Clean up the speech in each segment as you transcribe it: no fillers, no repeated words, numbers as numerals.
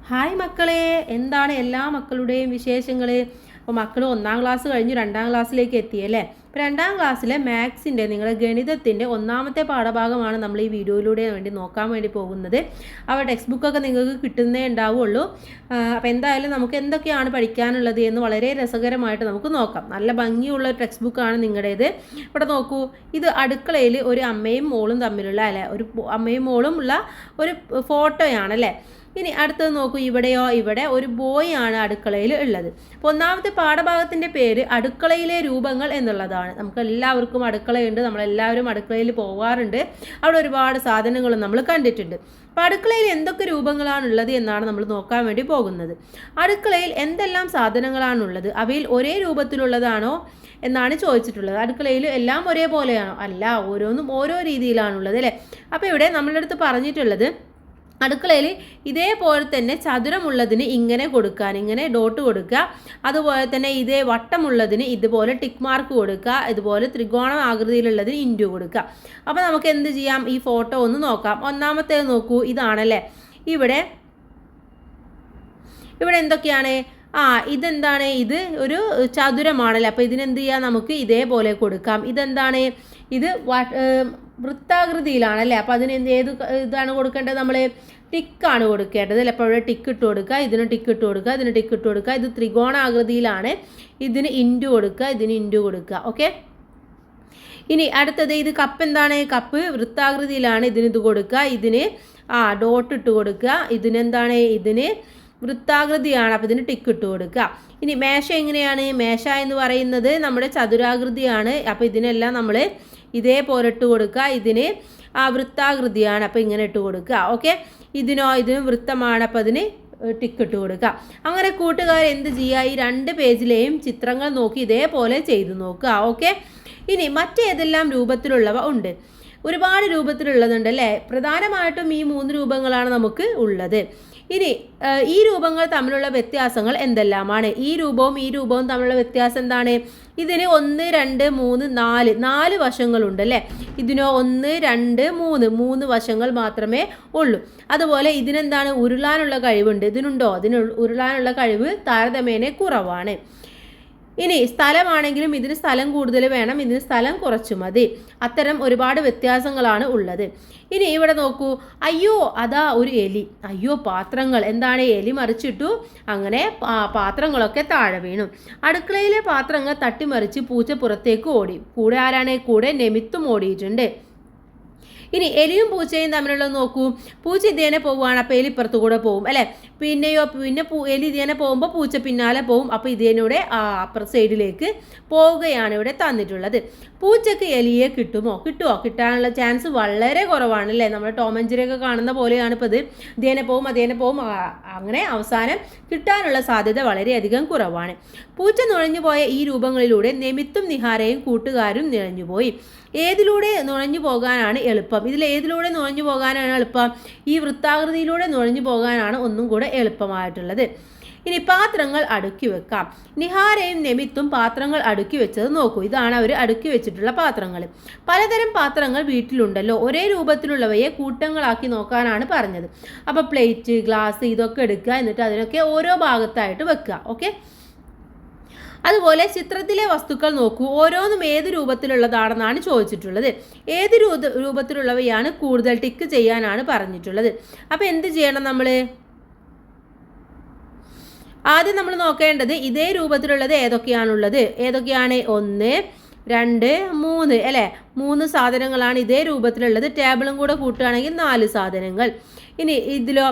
Hi മക്കളെ, എന്താണ് എല്ലാ മക്കളുടെയും വിശേഷങ്ങൾ? അപ്പോൾ മക്കൾ 1ാം ക്ലാസ് കഴിഞ്ഞ് 2ാം ക്ലാസ്സിലേക്ക് എത്തിയല്ലേ? അപ്പോൾ 2ാം ക്ലാസ്സിലെ മാത്സിൻ്റെ നിങ്ങളുടെ ഗണിതത്തിൻ്റെ 1ാമത്തെ പാഠഭാഗമാണ് നമ്മൾ ഈ വീഡിയോയിലൂടെ നോക്കാൻ വേണ്ടി പോകുന്നത്. അപ്പോൾ ടെക്സ്റ്റ് ബുക്കൊക്കെ നിങ്ങൾക്ക് കിട്ടുന്നേ ഉണ്ടാവുള്ളൂ. അപ്പോൾ എന്തായാലും നമുക്ക് എന്തൊക്കെയാണ് പഠിക്കാനുള്ളത് എന്ന് വളരെ രസകരമായിട്ട് നമുക്ക് നോക്കാം. നല്ല ഭംഗിയുള്ള ടെക്സ്റ്റ് ബുക്കാണ് നിങ്ങളുടേത്. ഇവിടെ നോക്കൂ, ഇത് അടുക്കളയിൽ ഒരു അമ്മയും മോളും തമ്മിലുള്ള അല്ലേ, ഒരു അമ്മയും മോളും ഉള്ള ഒരു ഫോട്ടോയാണല്ലേ. ഇനി അടുത്തത് നോക്കൂ, ഇവിടെ ഒരു ബോയ് ആണ് അടുക്കളയിൽ ഉള്ളത്. അപ്പോൾ 1ാമത്തെ പാഠഭാഗത്തിൻ്റെ പേര് അടുക്കളയിലെ രൂപങ്ങൾ എന്നുള്ളതാണ്. നമുക്ക് എല്ലാവർക്കും അടുക്കളയുണ്ട്, നമ്മളെല്ലാവരും അടുക്കളയിൽ പോകാറുണ്ട്. അവിടെ ഒരുപാട് സാധനങ്ങളും നമ്മൾ കണ്ടിട്ടുണ്ട്. അപ്പോൾ അടുക്കളയിൽ എന്തൊക്കെ രൂപങ്ങളാണുള്ളത് എന്നാണ് നമ്മൾ നോക്കാൻ വേണ്ടി പോകുന്നത്. അടുക്കളയിൽ എന്തെല്ലാം സാധനങ്ങളാണുള്ളത്, അവയിൽ ഒരേ രൂപത്തിലുള്ളതാണോ എന്നാണ് ചോദിച്ചിട്ടുള്ളത്. അടുക്കളയിൽ എല്ലാം ഒരേപോലെയാണോ? അല്ല, ഓരോന്നും ഓരോ രീതിയിലാണുള്ളത് അല്ലേ. അപ്പോൾ ഇവിടെ നമ്മളുടെ അടുത്ത് പറഞ്ഞിട്ടുള്ളത് അടുക്കളയിൽ ഇതേപോലെ തന്നെ ചതുരമുള്ളതിന് ഇങ്ങനെ കൊടുക്കാൻ, ഇങ്ങനെ ഡോട്ട് കൊടുക്കുക. അതുപോലെ തന്നെ ഇതേ വട്ടമുള്ളതിന് ഇതുപോലെ ടിക്ക് മാർക്ക് കൊടുക്കുക. ഇതുപോലെ ത്രികോണ ആകൃതിയിലുള്ളതിന് ഇൻറ്റു കൊടുക്കുക. അപ്പോൾ നമുക്ക് എന്ത് ചെയ്യാം, ഈ ഫോട്ടോ ഒന്ന് നോക്കാം. 1ാമത്തേത് നോക്കൂ, ഇതാണല്ലേ. ഇവിടെ എന്തൊക്കെയാണ്? ഇതെന്താണ്? ഇത് ഒരു ചതുരമാണല്ലേ. അപ്പോൾ ഇതിനെന്ത് ചെയ്യാം, നമുക്ക് ഇതേപോലെ കൊടുക്കാം. ഇതെന്താണ്? ഇത് വൃത്താകൃതിയിലാണല്ലേ. അപ്പോൾ അതിന് ഏത് ഇതാണ് കൊടുക്കേണ്ടത്? നമ്മൾ ടിക്കാണ് കൊടുക്കേണ്ടത് അല്ലേ. അപ്പോൾ ഇവിടെ ടിക്ക് ഇട്ട് കൊടുക്കുക, ഇതിന് ടിക്ക് ഇട്ട് കൊടുക്കുക, ഇതിന് ടിക്ക് ഇട്ട് കൊടുക്കുക. ഇത് ത്രികോണാകൃതിയിലാണ്, ഇതിന് ഇൻറ്റു കൊടുക്കുക, ഇതിന് ഇൻറ്റു കൊടുക്കുക. ഓക്കെ. ഇനി അടുത്തത്, ഇത് കപ്പ് എന്താണ്? കപ്പ് വൃത്താകൃതിയിലാണ്, ഇതിന് ഇത് കൊടുക്കുക, ഇതിന് ഡോട്ട് ഇട്ട് കൊടുക്കുക. ഇതിനെന്താണ്? ഇതിന് വൃത്താകൃതിയാണ്, അപ്പോൾ ഇതിന് ടിക്ക് ഇട്ട് കൊടുക്കുക. ഇനി മേശ എങ്ങനെയാണ്? മേശ എന്ന് പറയുന്നത് നമ്മുടെ ചതുരാകൃതിയാണ്, അപ്പോൾ ഇതിനെല്ലാം നമ്മൾ ഇതേപോലെ ഇട്ട് കൊടുക്കുക. ഇതിന് വൃത്താകൃതിയാണ്, അപ്പോൾ ഇങ്ങനെ ഇട്ട് കൊടുക്കുക. ഓക്കെ. ഇതിനും വൃത്തമാണ്, അപ്പോൾ അതിന് ടിക്ക് ഇട്ട് കൊടുക്കുക. അങ്ങനെ കൂട്ടുകാർ എന്ത് ചെയ്യുക, ഈ 2 പേജിലെയും ചിത്രങ്ങൾ നോക്കി ഇതേപോലെ ചെയ്തു നോക്കുക. ഓക്കെ. ഇനി മറ്റേതെല്ലാം രൂപത്തിലുള്ളവ ഉണ്ട്? ഒരുപാട് രൂപത്തിലുള്ളതുണ്ട് അല്ലേ. പ്രധാനമായിട്ടും ഈ 3 രൂപങ്ങളാണ് നമുക്ക് ഉള്ളത്. ഇനി ഈ രൂപങ്ങൾ തമ്മിലുള്ള വ്യത്യാസങ്ങൾ എന്തെല്ലാമാണ്? ഈ രൂപവും തമ്മിലുള്ള വ്യത്യാസം എന്താണ്? ഇതിന് 1, 2, 3, 4 വശങ്ങളുണ്ട് അല്ലേ. ഇതിനോ 1, 2, 3 വശങ്ങൾ മാത്രമേ ഉള്ളൂ. അതുപോലെ ഇതിനെന്താണ്? ഉരുളാനുള്ള കഴിവുണ്ട്. ഇതിനുണ്ടോ? ഉരുളാനുള്ള കഴിവ് താരതമ്യേന കുറവാണ്. ഇനി സ്ഥലമാണെങ്കിലും ഇതിന് സ്ഥലം കൂടുതൽ വേണം, ഇതിന് സ്ഥലം കുറച്ചു മതി. അത്തരം ഒരുപാട് വ്യത്യാസങ്ങളാണ് ഉള്ളത്. ഇനി ഇവിടെ നോക്കൂ, അയ്യോ അതാ ഒരു എലി. അയ്യോ പാത്രങ്ങൾ, എന്താണ്? എലി മറിച്ചിട്ടു, അങ്ങനെ പാത്രങ്ങളൊക്കെ താഴെ വീണു. അടുക്കളയിലെ പാത്രങ്ങൾ തട്ടിമറിച്ച് പൂച്ച പുറത്തേക്ക് ഓടി. കൂടെ ആരാണ്? കൂടെ നെമിത്തും ഓടിയിട്ടുണ്ട്. ഇനി എലിയും പൂച്ചയും തമ്മിലുള്ളത് നോക്കൂ. പൂച്ച ഇതേനെ പോവുകയാണ്, അപ്പോൾ എലി ഇപ്പുറത്ത് കൂടെ പോവും അല്ലേ. പിന്നെ എലി ഇതേനെ പോകുമ്പോൾ പൂച്ച പിന്നാലെ പോവും. അപ്പോൾ ഇതേനൂടെ അപ്പുറ സൈഡിലേക്ക് പോവുകയാണ് ഇവിടെ തന്നിട്ടുള്ളത്. പൂച്ചക്ക് എലിയെ കിട്ടുമോ? കിട്ടാനുള്ള ചാൻസ് വളരെ കുറവാണ് അല്ലേ. നമ്മൾ ടോം ആൻഡ് ജെറി ഒക്കെ കാണുന്ന പോലെയാണ് ഇപ്പോൾ ഇത്. ഇതേനെ പോവും, അങ്ങനെ അവസാനം കിട്ടാനുള്ള സാധ്യത വളരെയധികം കുറവാണ്. പൂച്ച നുഴഞ്ഞു പോയ ഈ രൂപങ്ങളിലൂടെ നെമിത്തും നിഹാരയും കൂട്ടുകാരും നുഴഞ്ഞുപോയി. ഏതിലൂടെ നുഴഞ്ഞു പോകാനാണ് എളുപ്പം? ഏതിലൂടെ നുഴഞ്ഞു പോകാനാണ് എളുപ്പം? ഈ വൃത്താകൃതിയിലൂടെ നുഴഞ്ഞു പോകാനാണ് ഒന്നും കൂടെ എളുപ്പമായിട്ടുള്ളത്. ഇനി പാത്രങ്ങൾ അടുക്കി വെക്കാം. നിഹാരയും നെമിത്തും പാത്രങ്ങൾ അടുക്കി വെച്ചത് നോക്കൂ. ഇതാണ് അവർ അടുക്കി വെച്ചിട്ടുള്ള പാത്രങ്ങൾ. പലതരം പാത്രങ്ങൾ വീട്ടിലുണ്ടല്ലോ. ഒരേ രൂപത്തിലുള്ളവയെ കൂട്ടങ്ങളാക്കി നോക്കാനാണ് പറഞ്ഞത്. അപ്പോൾ പ്ലേറ്റ്, ഗ്ലാസ് ഇതൊക്കെ എടുക്കുക, എന്നിട്ട് അതിനൊക്കെ ഓരോ ഭാഗത്തായിട്ട് വെക്കുക. ഓക്കെ. അതുപോലെ ചിത്രത്തിലെ വസ്തുക്കൾ നോക്കൂ. ഓരോന്നും ഏത് രൂപത്തിലുള്ളതാണെന്നാണ് ചോദിച്ചിട്ടുള്ളത്. ഏത് രൂപത്തിലുള്ളവയാണ് കൂടുതൽ ടിക്ക് ചെയ്യാനാണ് പറഞ്ഞിട്ടുള്ളത്. അപ്പോൾ എന്ത് ചെയ്യണം നമ്മൾ? ആദ്യം നമ്മൾ നോക്കേണ്ടത് ഇതേ രൂപത്തിലുള്ളത് ഏതൊക്കെയാണ്? 1, 2, 3 അല്ലേ. 3 സാധനങ്ങളാണ് ഇതേ രൂപത്തിലുള്ളത്. ടേബിളും കൂടെ കൂട്ടുകയാണെങ്കിൽ 4 സാധനങ്ങൾ. ഇനി ഇതിലോ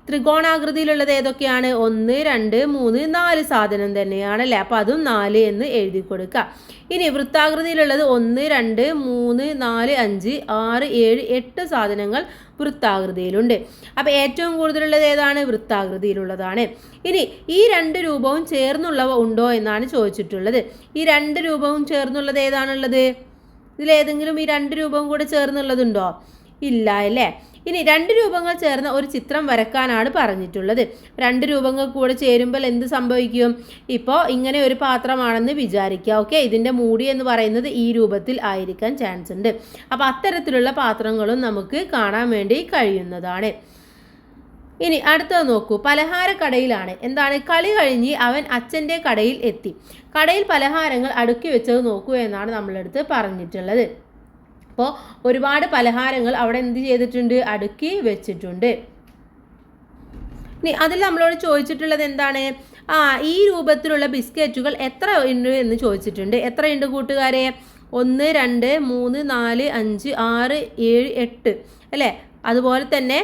ത്രികോണാകൃതിയിലുള്ളത് ഏതൊക്കെയാണ്? 1, 2, 3, 4 സാധനം തന്നെയാണല്ലേ. അപ്പോൾ അതും 4 എന്ന് എഴുതി കൊടുക്കുക. ഇനി വൃത്താകൃതിയിലുള്ളത് 1, 2, 3, 4, 5, 6, 7, 8 സാധനങ്ങൾ വൃത്താകൃതിയിലുണ്ട്. അപ്പോൾ ഏറ്റവും കൂടുതലുള്ളത് ഏതാണ്? വൃത്താകൃതിയിലുള്ളതാണ്. ഇനി ഈ 2 രൂപവും ചേർന്നുള്ളവ ഉണ്ടോ എന്നാണ് ചോദിച്ചിട്ടുള്ളത്. ഈ 2 രൂപവും ചേർന്നുള്ളത് ഏതാണുള്ളത്? ഇതിലേതെങ്കിലും ഈ 2 രൂപവും കൂടെ ചേർന്നുള്ളതുണ്ടോ? ഇല്ല അല്ലേ. ഇനി 2 രൂപങ്ങൾ ചേർന്ന ഒരു ചിത്രം വരക്കാനാണ് പറഞ്ഞിട്ടുള്ളത്. 2 രൂപങ്ങൾ കൂടെ ചേരുമ്പോൾ എന്ത് സംഭവിക്കും? ഇപ്പോൾ ഇങ്ങനെ ഒരു പാത്രമാണെന്ന് വിചാരിക്കുക. ഓക്കെ. ഇതിൻ്റെ മൂടി എന്ന് പറയുന്നത് ഈ രൂപത്തിൽ ആയിരിക്കാൻ ചാൻസ് ഉണ്ട്. അപ്പോൾ അത്തരത്തിലുള്ള പാത്രങ്ങളും നമുക്ക് കാണാൻ വേണ്ടി കഴിയുന്നതാണ്. ഇനി അടുത്തത് നോക്കൂ, പലഹാരക്കടയിലാണ്. എന്താണ്? കളി കഴിഞ്ഞ് അവൻ അച്ഛൻ്റെ കടയിൽ എത്തി. കടയിൽ പലഹാരങ്ങൾ അടുക്കി വെച്ചത് നോക്കൂ എന്നാണ് നമ്മളടുത്ത് പറഞ്ഞിട്ടുള്ളത്. അപ്പോൾ ഒരുപാട് പലഹാരങ്ങൾ അവിടെ എന്ത് ചെയ്തിട്ടുണ്ട്? അടുക്കി വെച്ചിട്ടുണ്ട്. ഇനി അതിൽ നമ്മളോട് ചോദിച്ചിട്ടുള്ളത് എന്താണ്? ഈ രൂപത്തിലുള്ള ബിസ്ക്കറ്റുകൾ എത്ര ഉണ്ട് എന്ന് ചോദിച്ചിട്ടുണ്ട്. എത്രയുണ്ട് കൂട്ടുകാരെ? 1 2 3 4 5 6 7 8 അല്ലേ? അതുപോലെ തന്നെ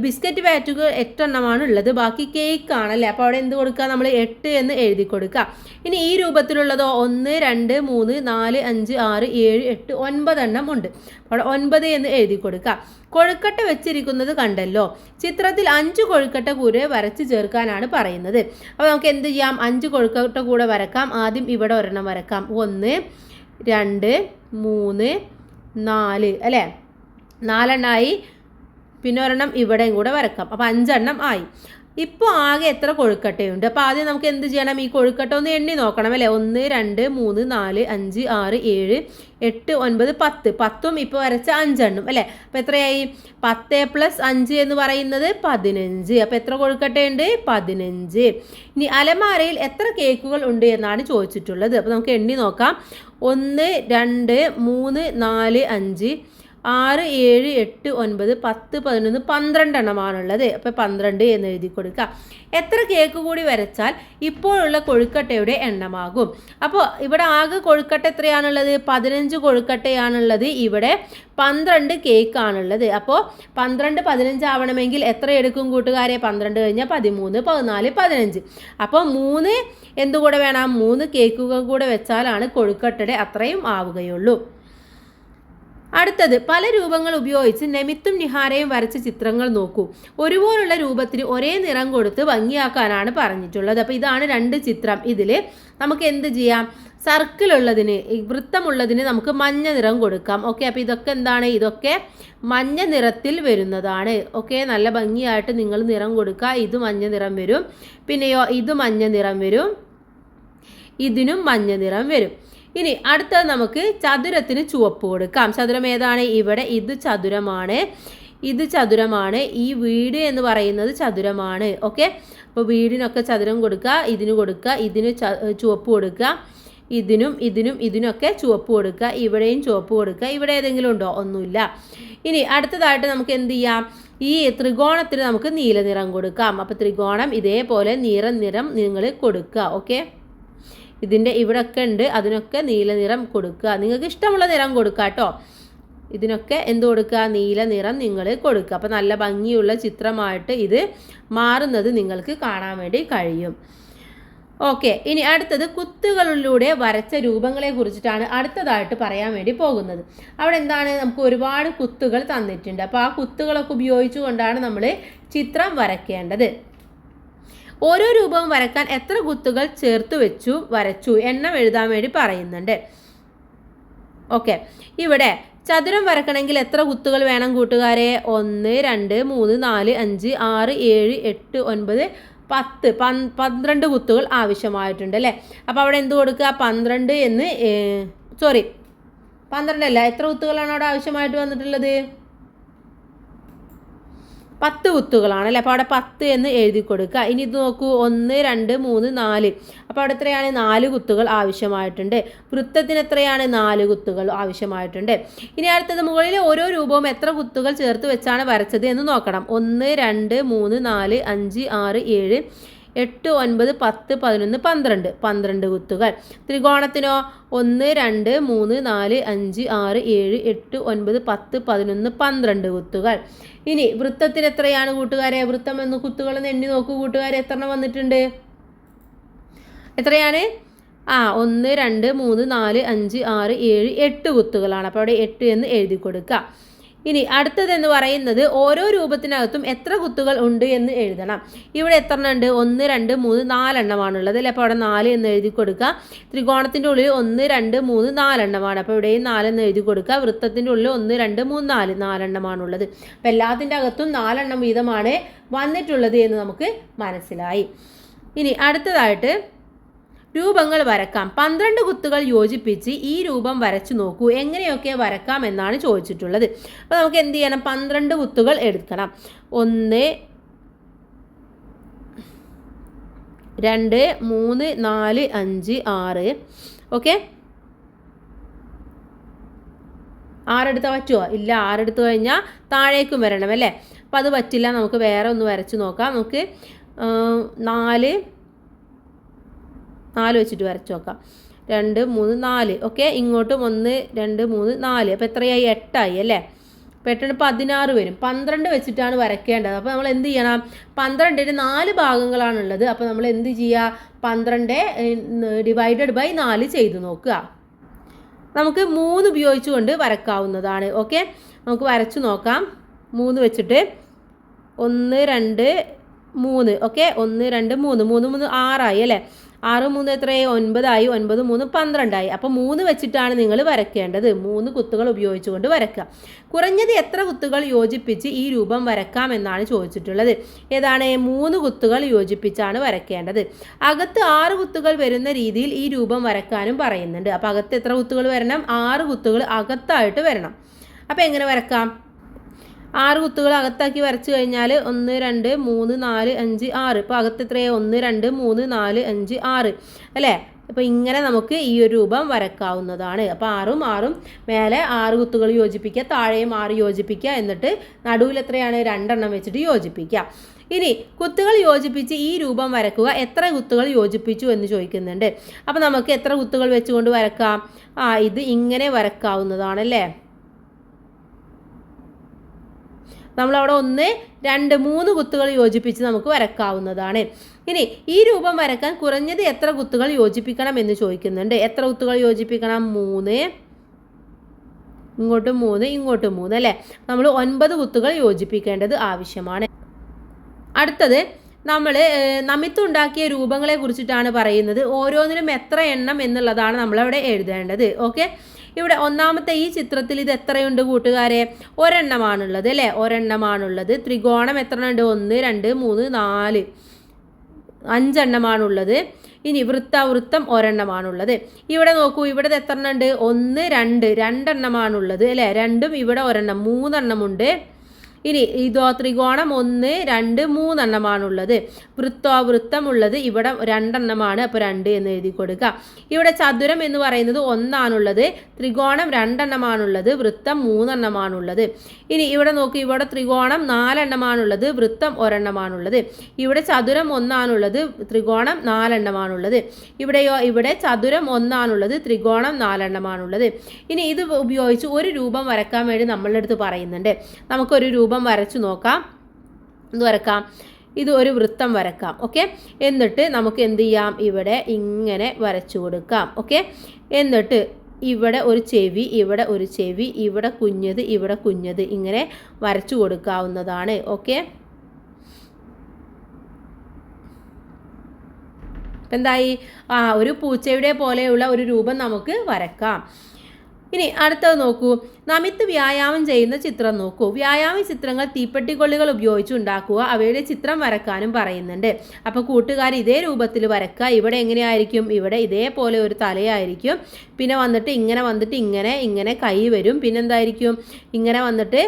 ബിസ്ക്കറ്റ് പാറ്റുകൾ 8 എണ്ണമാണ് ഉള്ളത്. ബാക്കി കേക്ക് ആണല്ലേ. അപ്പോൾ അവിടെ എന്ത് കൊടുക്കുക? നമ്മൾ 8 എന്ന് എഴുതി കൊടുക്കുക. ഇനി ഈ രൂപത്തിലുള്ളതോ 1 2 3 4 5 6 7 8 9 എണ്ണം ഉണ്ട്. അവിടെ 9 എന്ന് എഴുതി കൊടുക്കുക. കൊഴുക്കട്ട വെച്ചിരിക്കുന്നത് കണ്ടല്ലോ. ചിത്രത്തിൽ 5 കൊഴുക്കട്ട കൂടെ വരച്ച് ചേർക്കാനാണ് പറയുന്നത്. അപ്പോൾ നമുക്ക് എന്ത് ചെയ്യാം? 5 കൊഴുക്കട്ട കൂടെ വരക്കാം. ആദ്യം ഇവിടെ ഒരെണ്ണം വരക്കാം. 1 2 3 4 അല്ലേ? 4 എണ്ണമായി. പിന്നെ ഒരെണ്ണം ഇവിടെയും കൂടെ വരക്കാം. അപ്പോൾ 5 എണ്ണം ആയി. ഇപ്പോൾ ആകെ എത്ര കൊഴുക്കട്ടയുണ്ട്? അപ്പോൾ ആദ്യം നമുക്ക് എന്ത് ചെയ്യണം? ഈ കൊഴുക്കട്ട ഒന്ന് എണ്ണി നോക്കണം അല്ലേ? 1 2 3 4 5 6 7 8 9 10. 10ഉം ഇപ്പോൾ വരച്ച 5 എണ്ണം അല്ലേ? അപ്പോൾ എത്രയായി? 10 + 5 എന്ന് പറയുന്നത് 15. അപ്പോൾ എത്ര കൊഴുക്കട്ടയുണ്ട്? 15. ഇനി അലമാരയിൽ എത്ര കേക്കുകൾ ഉണ്ട് എന്നാണ് ചോദിച്ചിട്ടുള്ളത്. അപ്പോൾ നമുക്ക് എണ്ണി നോക്കാം. 1 2 3 4 5 6 7 8 9 10 11 12 എണ്ണമാണുള്ളത്. അപ്പോൾ 12 എന്ന് എഴുതി കൊടുക്കുക. എത്ര കേക്ക് കൂടി വരച്ചാൽ ഇപ്പോഴുള്ള കൊഴുക്കട്ടയുടെ എണ്ണമാകും? അപ്പോൾ ഇവിടെ ആകെ കൊഴുക്കട്ട എത്രയാണുള്ളത്? 15 കൊഴുക്കട്ടയാണുള്ളത്. ഇവിടെ 12 കേക്കാണുള്ളത്. അപ്പോൾ 12 15 ആവണമെങ്കിൽ എത്ര എടുക്കും കൂട്ടുകാരെ? 12 കഴിഞ്ഞാൽ 13 14 15. അപ്പോൾ 3 എന്തുകൂടെ വേണം? 3 കേക്കുകൾ കൂടെ വെച്ചാലാണ് കൊഴുക്കട്ടയുടെ അത്രയും ആവുകയുള്ളൂ. അടുത്തത്, പല രൂപങ്ങൾ ഉപയോഗിച്ച് നമിത്തും നിഹാരയും വരച്ച ചിത്രങ്ങൾ നോക്കൂ. ഒരുപോലുള്ള രൂപത്തിന് ഒരേ നിറം കൊടുത്ത് ഭംഗിയാക്കാനാണ് പറഞ്ഞിട്ടുള്ളത്. അപ്പോൾ ഇതാണ് 2 ചിത്രം. ഇതിൽ നമുക്ക് എന്ത് ചെയ്യാം? സർക്കിളുള്ളതിന്, വൃത്തമുള്ളതിന് നമുക്ക് മഞ്ഞ നിറം കൊടുക്കാം. ഓക്കെ, അപ്പോൾ ഇതൊക്കെ എന്താണ്? ഇതൊക്കെ മഞ്ഞ നിറത്തിൽ വരുന്നതാണ്. ഓക്കെ, നല്ല ഭംഗിയായിട്ട് നിങ്ങൾ നിറം കൊടുക്കുക. ഇത് മഞ്ഞ നിറം വരും. പിന്നെയോ ഇത് മഞ്ഞ നിറം വരും. ഇതിനും മഞ്ഞ നിറം വരും. ഇനി അടുത്തത് നമുക്ക് ചതുരത്തിന് ചുവപ്പ് കൊടുക്കാം. ചതുരം ഏതാണ്? ഇവിടെ ഇത് ചതുരമാണ്. ഇത് ചതുരമാണ്. ഈ വീട് എന്ന് പറയുന്നത് ചതുരമാണ്. ഓക്കെ, അപ്പോൾ വീടിനൊക്കെ ചതുരം കൊടുക്കുക. ഇതിന് കൊടുക്കുക. ഇതിന് ചുവപ്പ് കൊടുക്കുക. ഇതിനൊക്കെ ചുവപ്പ് കൊടുക്കുക. ഇവിടെയും ചുവപ്പ് കൊടുക്കുക. ഇവിടെ ഏതെങ്കിലും ഉണ്ടോ? ഒന്നുമില്ല. ഇനി അടുത്തതായിട്ട് നമുക്ക് എന്ത് ചെയ്യാം? ഈ ത്രികോണത്തിന് നമുക്ക് നീല നിറം കൊടുക്കാം. അപ്പോൾ ത്രികോണം ഇതേപോലെ നിറം നിങ്ങൾ കൊടുക്കുക. ഓക്കെ, ഇതിൻ്റെ ഇവിടെയൊക്കെ ഉണ്ട്. അതിനൊക്കെ നീല നിറം കൊടുക്കുക. നിങ്ങൾക്ക് ഇഷ്ടമുള്ള നിറം കൊടുക്കുക കേട്ടോ. ഇതിനൊക്കെ എന്ത് കൊടുക്കുക? നീല നിറം നിങ്ങൾ കൊടുക്കുക. അപ്പോൾ നല്ല ഭംഗിയുള്ള ചിത്രമായിട്ട് ഇത് മാറുന്നത് നിങ്ങൾക്ക് കാണാൻ വേണ്ടി കഴിയും. ഓക്കെ, ഇനി അടുത്തത് കുത്തുകളിലൂടെ വരച്ച രൂപങ്ങളെ കുറിച്ചിട്ടാണ് അടുത്തതായിട്ട് പറയാൻ വേണ്ടി പോകുന്നത്. അവിടെ എന്താണ്? നമുക്ക് ഒരുപാട് കുത്തുകൾ തന്നിട്ടുണ്ട്. അപ്പോൾ ആ കുത്തുകളൊക്കെ ഉപയോഗിച്ചുകൊണ്ടാണ് നമ്മൾ ചിത്രം വരയ്ക്കേണ്ടത്. ഓരോ രൂപവും വരക്കാൻ എത്ര കുത്തുകൾ ചേർത്ത് വരച്ചു എണ്ണം എഴുതാൻ വേണ്ടി പറയുന്നുണ്ട്. ഓക്കെ, ഇവിടെ ചതുരം വരക്കണമെങ്കിൽ എത്ര കുത്തുകൾ വേണം കൂട്ടുകാരെ? 1 2 3 4 5 6 7 8 9 10 12 കുത്തുകൾ ആവശ്യമായിട്ടുണ്ട് അല്ലേ? അപ്പോൾ അവിടെ എന്ത് കൊടുക്കുക? 12 എന്ന് 12 അല്ല, എത്ര കുത്തുകളാണ് അവിടെ ആവശ്യമായിട്ട് വന്നിട്ടുള്ളത്? 10 കുത്തുകളാണ് അല്ലേ? അപ്പോൾ അവിടെ 10 എന്ന് എഴുതി കൊടുക്കുക. ഇനി ഇത് നോക്കൂ, 1 2 3 4. അപ്പോൾ അവിടെ എത്രയാണ്? 4 കുത്തുകൾ ആവശ്യമായിട്ടുണ്ട്. വൃത്തത്തിന് എത്രയാണ്? 4 കുത്തുകൾ ആവശ്യമായിട്ടുണ്ട്. ഇനി അടുത്തത്, മുകളിലെ ഓരോ രൂപവും എത്ര കുത്തുകൾ ചേർത്ത് വെച്ചാണ് വരച്ചത് എന്ന് നോക്കണം. 1 2 3 4 5 6 7 8 9 10 11 12 12 കുത്തുകൾ. ത്രികോണത്തിനോ 1 2 3 4 5 6 7 8 9 10 11 12 കുത്തുകൾ. ഇനി വൃത്തത്തിന് എത്രയാണ് കൂട്ടുകാരെ? വൃത്തം എന്ന് കുത്തുകളെന്ന് എണ്ണി നോക്കൂ കൂട്ടുകാരെ, എത്ര എണ്ണം വന്നിട്ടുണ്ട്? എത്രയാണ്? 1 2 3 4 5 6 7 8 കുത്തുകളാണ്. അപ്പോൾ അവിടെ 8 എന്ന് എഴുതി കൊടുക്കുക. ഇനി അടുത്തതെന്ന് പറയുന്നത് ഓരോ രൂപത്തിനകത്തും എത്ര കുത്തുകൾ ഉണ്ട് എന്ന് എഴുതണം. ഇവിടെ എത്ര എണ്ണം ഉണ്ട്? 1 2 3 4 എണ്ണമാണുള്ളത് അല്ലേ? അപ്പോൾ അവിടെ 4 എന്ന് എഴുതി കൊടുക്കുക. ത്രികോണത്തിൻ്റെ ഉള്ളിൽ 1 2 3 4 എണ്ണമാണ്. അപ്പോൾ ഇവിടെയും 4 എന്ന് എഴുതി കൊടുക്കുക. വൃത്തത്തിൻ്റെ ഉള്ളിൽ 1 2 3 4 എണ്ണമാണുള്ളത്. അപ്പോൾ എല്ലാത്തിൻ്റെ അകത്തും 4 എണ്ണം വീതമാണ് വന്നിട്ടുള്ളത് എന്ന് നമുക്ക് മനസ്സിലായി. ഇനി അടുത്തതായിട്ട് രൂപങ്ങൾ വരക്കാം. 12 കുത്തുകൾ യോജിപ്പിച്ച് ഈ രൂപം വരച്ചു നോക്കൂ. എങ്ങനെയൊക്കെ വരക്കാം എന്നാണ് ചോദിച്ചിട്ടുള്ളത്. അപ്പോൾ നമുക്ക് എന്ത് ചെയ്യണം? 12 കുത്തുകൾ എടുക്കണം. 1 2 3 4 5 6. ഓക്കെ, 6 എടുത്താൽ പറ്റുമോ? ഇല്ല, 6 എടുത്തു കഴിഞ്ഞാൽ താഴേക്കും വരണം അല്ലേ. അപ്പോൾ അത് പറ്റില്ല. നമുക്ക് വേറെ ഒന്ന് വരച്ച് നോക്കാം. നമുക്ക് 4 വെച്ചിട്ട് വരച്ച് നോക്കാം. 2 3 4. ഓക്കെ, ഇങ്ങോട്ടും 1 2 3 4. അപ്പോൾ എത്രയായി? 8 ആയി അല്ലേ. അപ്പോൾ 8 16 വരും. 12 വെച്ചിട്ടാണ് വരയ്ക്കേണ്ടത്. അപ്പോൾ നമ്മൾ എന്ത് ചെയ്യണം? 12ന് 4 ഭാഗങ്ങളാണുള്ളത്. അപ്പോൾ നമ്മൾ എന്ത് ചെയ്യുക? 12 ഡിവൈഡഡ് ബൈ 4 ചെയ്ത് നോക്കുക. നമുക്ക് 3 ഉപയോഗിച്ചുകൊണ്ട് വരക്കാവുന്നതാണ്. ഓക്കെ, നമുക്ക് വരച്ചു നോക്കാം. 3 വെച്ചിട്ട് 1 2 3. ഓക്കെ, 1 2 3 3 3 6 ആയി അല്ലേ. 6 3 എത്രയായി? 9 ആയി. 9 3 12 ആയി. അപ്പോൾ 3 വെച്ചിട്ടാണ് നിങ്ങൾ വരയ്ക്കേണ്ടത്. 3 കുത്തുകൾ ഉപയോഗിച്ചുകൊണ്ട് വരക്കുക. കുറഞ്ഞത് എത്ര കുത്തുകൾ യോജിപ്പിച്ച് ഈ രൂപം വരക്കാം എന്നാണ് ചോദിച്ചിട്ടുള്ളത്. ഏതാണ്? 3 കുത്തുകൾ യോജിപ്പിച്ചാണ് വരയ്ക്കേണ്ടത്. അകത്ത് 6 കുത്തുകൾ വരുന്ന രീതിയിൽ ഈ രൂപം വരക്കാനും പറയുന്നുണ്ട്. അപ്പോൾ അകത്ത് എത്ര കുത്തുകൾ വരണം? 6 കുത്തുകൾ അകത്തായിട്ട് വരണം. അപ്പോൾ എങ്ങനെ വരക്കാം? 6 കുത്തുകൾ അകത്താക്കി വരച്ചു കഴിഞ്ഞാൽ 1 2 3 4 5 6. ഇപ്പോൾ അകത്ത് എത്രയാണ്? 1 2 3 4 5 6 അല്ലേ. അപ്പോൾ ഇങ്ങനെ നമുക്ക് ഈ ഒരു രൂപം വരക്കാവുന്നതാണ്. അപ്പോൾ 6ഉം 6ഉം മേലെ 6 കുത്തുകൾ യോജിപ്പിക്കുക, താഴെയും 6 യോജിപ്പിക്കുക, എന്നിട്ട് നടുവിൽ എത്രയാണ്? 2 എണ്ണം വെച്ചിട്ട് യോജിപ്പിക്കുക. ഇനി കുത്തുകൾ യോജിപ്പിച്ച് ഈ രൂപം വരക്കുക. എത്ര കുത്തുകൾ യോജിപ്പിച്ചു എന്ന് ചോദിക്കുന്നുണ്ട്. അപ്പോൾ നമുക്ക് എത്ര കുത്തുകൾ വെച്ചുകൊണ്ട് വരക്കാം? ഇത് ഇങ്ങനെ വരക്കാവുന്നതാണല്ലേ. നമ്മളവിടെ 1 2 3 കുത്തുകൾ യോജിപ്പിച്ച് നമുക്ക് വരക്കാവുന്നതാണ്. ഇനി ഈ രൂപം വരക്കാൻ കുറഞ്ഞത് എത്ര കുത്തുകൾ യോജിപ്പിക്കണം എന്ന് ചോദിക്കുന്നുണ്ട്. എത്ര കുത്തുകൾ യോജിപ്പിക്കണം? 3, ഇങ്ങോട്ടും 3, ഇങ്ങോട്ടും 3 അല്ലേ. നമ്മൾ 9 കുത്തുകൾ യോജിപ്പിക്കേണ്ടത് ആവശ്യമാണ്. അടുത്തത് നമ്മൾ നമിത്തുണ്ടാക്കിയ രൂപങ്ങളെ കുറിച്ചിട്ടാണ് പറയുന്നത്. ഓരോന്നിനും എത്ര എണ്ണം എന്നുള്ളതാണ് നമ്മളവിടെ എഴുതേണ്ടത്. ഓക്കെ, ഇവിടെ ഒന്നാമത്തെ ഈ ചിത്രത്തിൽ ഇത് എത്രയുണ്ട് കൂട്ടുകാരെ? ഒരെണ്ണമാണുള്ളത് അല്ലേ. ഒരെണ്ണമാണുള്ളത്. ത്രികോണം എത്ര ഉണ്ട്? 1 2 3 4 5 എണ്ണമാണുള്ളത്. ഇനി വൃത്തം ഒരെണ്ണമാണുള്ളത്. ഇവിടെ നോക്കൂ, ഇവിടെ എത്ര എണ്ണം ഉണ്ട്? 1 2 2 അല്ലേ. 2ഉം ഇവിടെ ഒരെണ്ണം, 3 എണ്ണമുണ്ട്. ഇനി ഇതോ ത്രികോണം 1 2 3 എണ്ണമാണുള്ളത്. വൃത്തമുള്ളത് ഇവിടെ 2 എണ്ണമാണ്. അപ്പോൾ 2 എന്ന് എഴുതി കൊടുക്കുക. ഇവിടെ ചതുരം എന്ന് പറയുന്നത് 1 ആണുള്ളത്. ത്രികോണം 2 എണ്ണമാണുള്ളത്. വൃത്തം 3 എണ്ണമാണുള്ളത്. ഇനി ഇവിടെ നോക്കി, ഇവിടെ ത്രികോണം 4 എണ്ണമാണുള്ളത്. വൃത്തം 1 എണ്ണമാണുള്ളത്. ഇവിടെ ചതുരം 1 ആണുള്ളത്. ത്രികോണം 4 എണ്ണമാണുള്ളത്. ഇവിടെയോ, ഇവിടെ ചതുരം 1 ആണുള്ളത്. ത്രികോണം 4 എണ്ണമാണുള്ളത്. ഇനി ഇത് ഉപയോഗിച്ച് ഒരു രൂപം വരക്കാൻ വേണ്ടി നമ്മളുടെ അടുത്ത് പറയുന്നുണ്ട്. നമുക്കൊരു രൂപം വരച്ചു നോക്കാം. ഇത് വരക്കാം. ഇത് ഒരു വൃത്തം വരക്കാം. ഓക്കെ, എന്നിട്ട് നമുക്ക് എന്ത് ചെയ്യാം? ഇവിടെ ഇങ്ങനെ വരച്ചു കൊടുക്കാം. ഓക്കെ, എന്നിട്ട് ഇവിടെ ഒരു ചെവി, ഇവിടെ ഒരു ചെവി, ഇവിടെ കുഞ്ഞത്, ഇവിടെ കുഞ്ഞത്, ഇങ്ങനെ വരച്ചു കൊടുക്കാവുന്നതാണ്. ഓക്കെ, എന്തായി? ഒരു പൂച്ചയുടെ പോലെയുള്ള ഒരു രൂപം നമുക്ക് വരക്കാം. ഇനി അടുത്തത് നോക്കൂ. നമിത്ത് വ്യായാമം ചെയ്യുന്ന ചിത്രം നോക്കൂ. വ്യായാമ ചിത്രങ്ങൾ തീപ്പെട്ടിക്കൊള്ളികൾ ഉപയോഗിച്ച് ഉണ്ടാക്കുക. അവയുടെ ചിത്രം വരക്കാനും പറയുന്നുണ്ട്. അപ്പോൾ കൂട്ടുകാർ ഇതേ രൂപത്തിൽ വരക്കുക. ഇവിടെ എങ്ങനെയായിരിക്കും? ഇവിടെ ഇതേപോലെ ഒരു തലയായിരിക്കും. പിന്നെ വന്നിട്ട് ഇങ്ങനെ കൈ വരും. പിന്നെന്തായിരിക്കും? ഇങ്ങനെ വന്നിട്ട്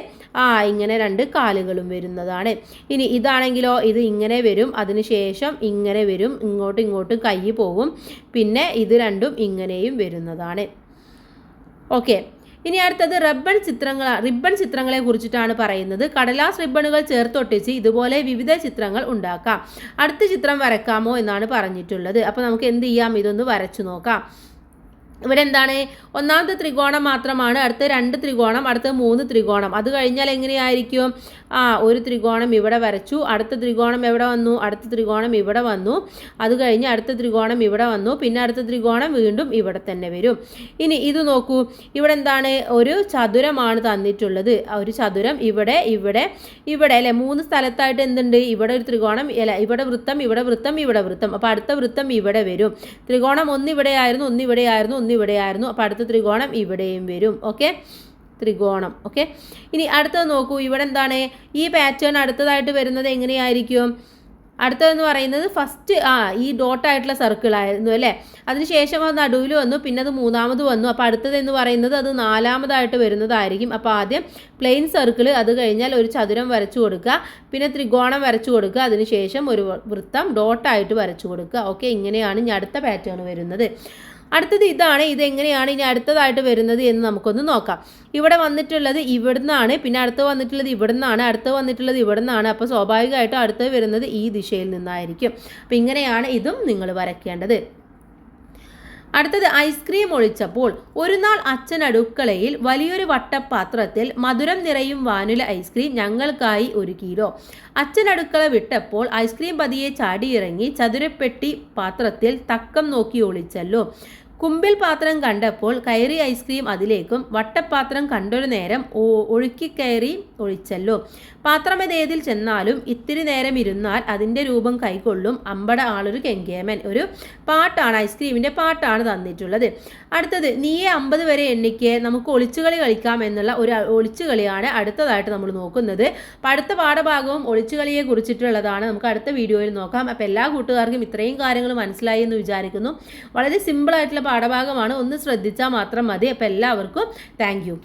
ഇങ്ങനെ 2 കാലുകളും വരുന്നതാണ്. ഇനി ഇതാണെങ്കിലോ, ഇത് ഇങ്ങനെ വരും. അതിനുശേഷം ഇങ്ങനെ വരും. ഇങ്ങോട്ടും കൈ പോകും. പിന്നെ ഇത് രണ്ടും ഇങ്ങനെയും വരുന്നതാണ്. ഓക്കെ, ഇനി അടുത്തത് റിബൺ ചിത്രങ്ങളെ കുറിച്ചിട്ടാണ് പറയുന്നത്. കടലാസ് റിബണുകൾ ചേർത്തൊട്ടിച്ച് ഇതുപോലെ വിവിധ ചിത്രങ്ങൾ ഉണ്ടാക്കാം. അടുത്ത ചിത്രം വരക്കാമോ എന്നാണ് പറഞ്ഞിട്ടുള്ളത്. അപ്പോൾ നമുക്ക് എന്ത് ചെയ്യാം? ഇതൊന്ന് വരച്ചു നോക്കാം. ഇവിടെ എന്താണ്? ഒന്നാമത്തെ ത്രികോണം മാത്രമാണ്. അടുത്ത 2 ത്രികോണം, അടുത്ത 3 ത്രികോണം. അത് കഴിഞ്ഞാൽ എങ്ങനെയായിരിക്കും? ഒരു ത്രികോണം ഇവിടെ വരച്ചു. അടുത്ത ത്രികോണം എവിടെ വന്നു? അടുത്ത ത്രികോണം ഇവിടെ വന്നു. അത് കഴിഞ്ഞ് അടുത്ത ത്രികോണം ഇവിടെ വന്നു. പിന്നെ അടുത്ത ത്രികോണം വീണ്ടും ഇവിടെ തന്നെ വരും. ഇനി ഇത് നോക്കൂ, ഇവിടെ എന്താണ്? ഒരു ചതുരമാണ് തന്നിട്ടുള്ളത്. ഒരു ചതുരം ഇവിടെ അല്ലേ. 3 സ്ഥലത്തായിട്ട് എന്തുണ്ട്? ഇവിടെ ഒരു ത്രികോണം, അല്ല ഇവിടെ വൃത്തം, ഇവിടെ വൃത്തം, ഇവിടെ വൃത്തം. അപ്പോൾ അടുത്ത വൃത്തം ഇവിടെ വരും. ത്രികോണം 1 ഇവിടെയായിരുന്നു, 1 ഇവിടെയായിരുന്നു, 1 ഇവിടെയായിരുന്നു. അപ്പോൾ അടുത്ത ത്രികോണം ഇവിടെയും വരും. ഓക്കെ, ത്രികോണം. ഓക്കെ, ഇനി അടുത്തത് നോക്കൂ. ഇവിടെ എന്താണ്? ഈ പാറ്റേൺ അടുത്തതായിട്ട് വരുന്നത് എങ്ങനെയായിരിക്കും? അടുത്തതെന്ന് പറയുന്നത് ഫസ്റ്റ് ഈ ഡോട്ടായിട്ടുള്ള സർക്കിളായിരുന്നു അല്ലേ, അതിനുശേഷം അത് നടുവിൽ വന്നു, പിന്നെ അത് മൂന്നാമത് വന്നു. അപ്പോൾ അടുത്തതെന്ന് പറയുന്നത് അത് നാലാമതായിട്ട് വരുന്നതായിരിക്കും. അപ്പോൾ ആദ്യം പ്ലെയിൻ സർക്കിൾ, അത് കഴിഞ്ഞാൽ ഒരു ചതുരം വരച്ചു കൊടുക്കുക, പിന്നെ ത്രികോണം വരച്ചു കൊടുക്കുക, അതിനുശേഷം ഒരു വൃത്തം ഡോട്ടായിട്ട് വരച്ചു കൊടുക്കുക. ഓക്കെ, ഇങ്ങനെയാണ് ഇനി അടുത്ത പാറ്റേൺ വരുന്നത്. അടുത്തത് ഇതാണ്. ഇതെങ്ങനെയാണ് ഇനി അടുത്തതായിട്ട് വരുന്നത് എന്ന് നമുക്കൊന്ന് നോക്കാം. ഇവിടെ വന്നിട്ടുള്ളത് ഇവിടുന്നാണ്, പിന്നെ അടുത്ത് വന്നിട്ടുള്ളത് ഇവിടുന്നാണ്, അടുത്ത് വന്നിട്ടുള്ളത് ഇവിടുന്നാണ്. അപ്പോൾ സ്വാഭാവികമായിട്ടും അടുത്ത് വരുന്നത് ഈ ദിശയിൽ നിന്നായിരിക്കും. അപ്പോൾ ഇങ്ങനെയാണ് ഇതും നിങ്ങൾ വരയ്ക്കേണ്ടത്. അടുത്തത് ഐസ്ക്രീം ഒഴിച്ചപ്പോൾ. ഒരു നാൾ അച്ഛൻ അടുക്കളയിൽ വലിയൊരു വട്ടപാത്രത്തിൽ മധുരം നിറയും വാനില ഐസ്ക്രീം ഞങ്ങൾക്കായി 1 കിലോ. അച്ഛൻ അടുക്കള വിട്ടപ്പോൾ ഐസ്ക്രീം പതിയെ ചാടിയിറങ്ങി ചതുരപ്പെട്ടി പാത്രത്തിൽ തക്കം നോക്കി ഒളിച്ചല്ലോ. കുമ്പിൽ പാത്രം കണ്ടപ്പോൾ കയറി ഐസ്ക്രീം അതിലേക്കും, വട്ടപ്പാത്രം കണ്ടൊരു നേരം ഒഴുക്കിക്കയറി ഒഴിച്ചല്ലോ. പാത്രമേതേതിൽ ചെന്നാലും ഇത്തിരി നേരം ഇരുന്നാൽ അതിൻ്റെ രൂപം കൈക്കൊള്ളും, അമ്പട ആളൊരു കെങ്കേമൻ. ഒരു പാട്ടാണ്, ഐസ്ക്രീമിൻ്റെ പാട്ടാണ് തന്നിട്ടുള്ളത്. അടുത്തത് നീയെ 50 വരെ എണ്ണിക്ക്, നമുക്ക് ഒളിച്ചുകളി കളിക്കാം എന്നുള്ള ഒരു ഒളിച്ചുകളിയാണ് അടുത്തതായിട്ട് നമ്മൾ നോക്കുന്നത്. അപ്പോൾ അടുത്ത പാഠഭാഗവും ഒളിച്ചുകളിയെ കുറിച്ചിട്ടുള്ളതാണ്, നമുക്ക് അടുത്ത വീഡിയോയിൽ നോക്കാം. അപ്പോൾ എല്ലാ കൂട്ടുകാർക്കും ഇത്രയും കാര്യങ്ങൾ മനസ്സിലായി എന്ന് വിചാരിക്കുന്നു. വളരെ സിമ്പിളായിട്ടുള്ള പാഠഭാഗമാണ്, ഒന്ന് ശ്രദ്ധിച്ചാൽ മാത്രം മതി. അപ്പോൾ എല്ലാവർക്കും താങ്ക് യു.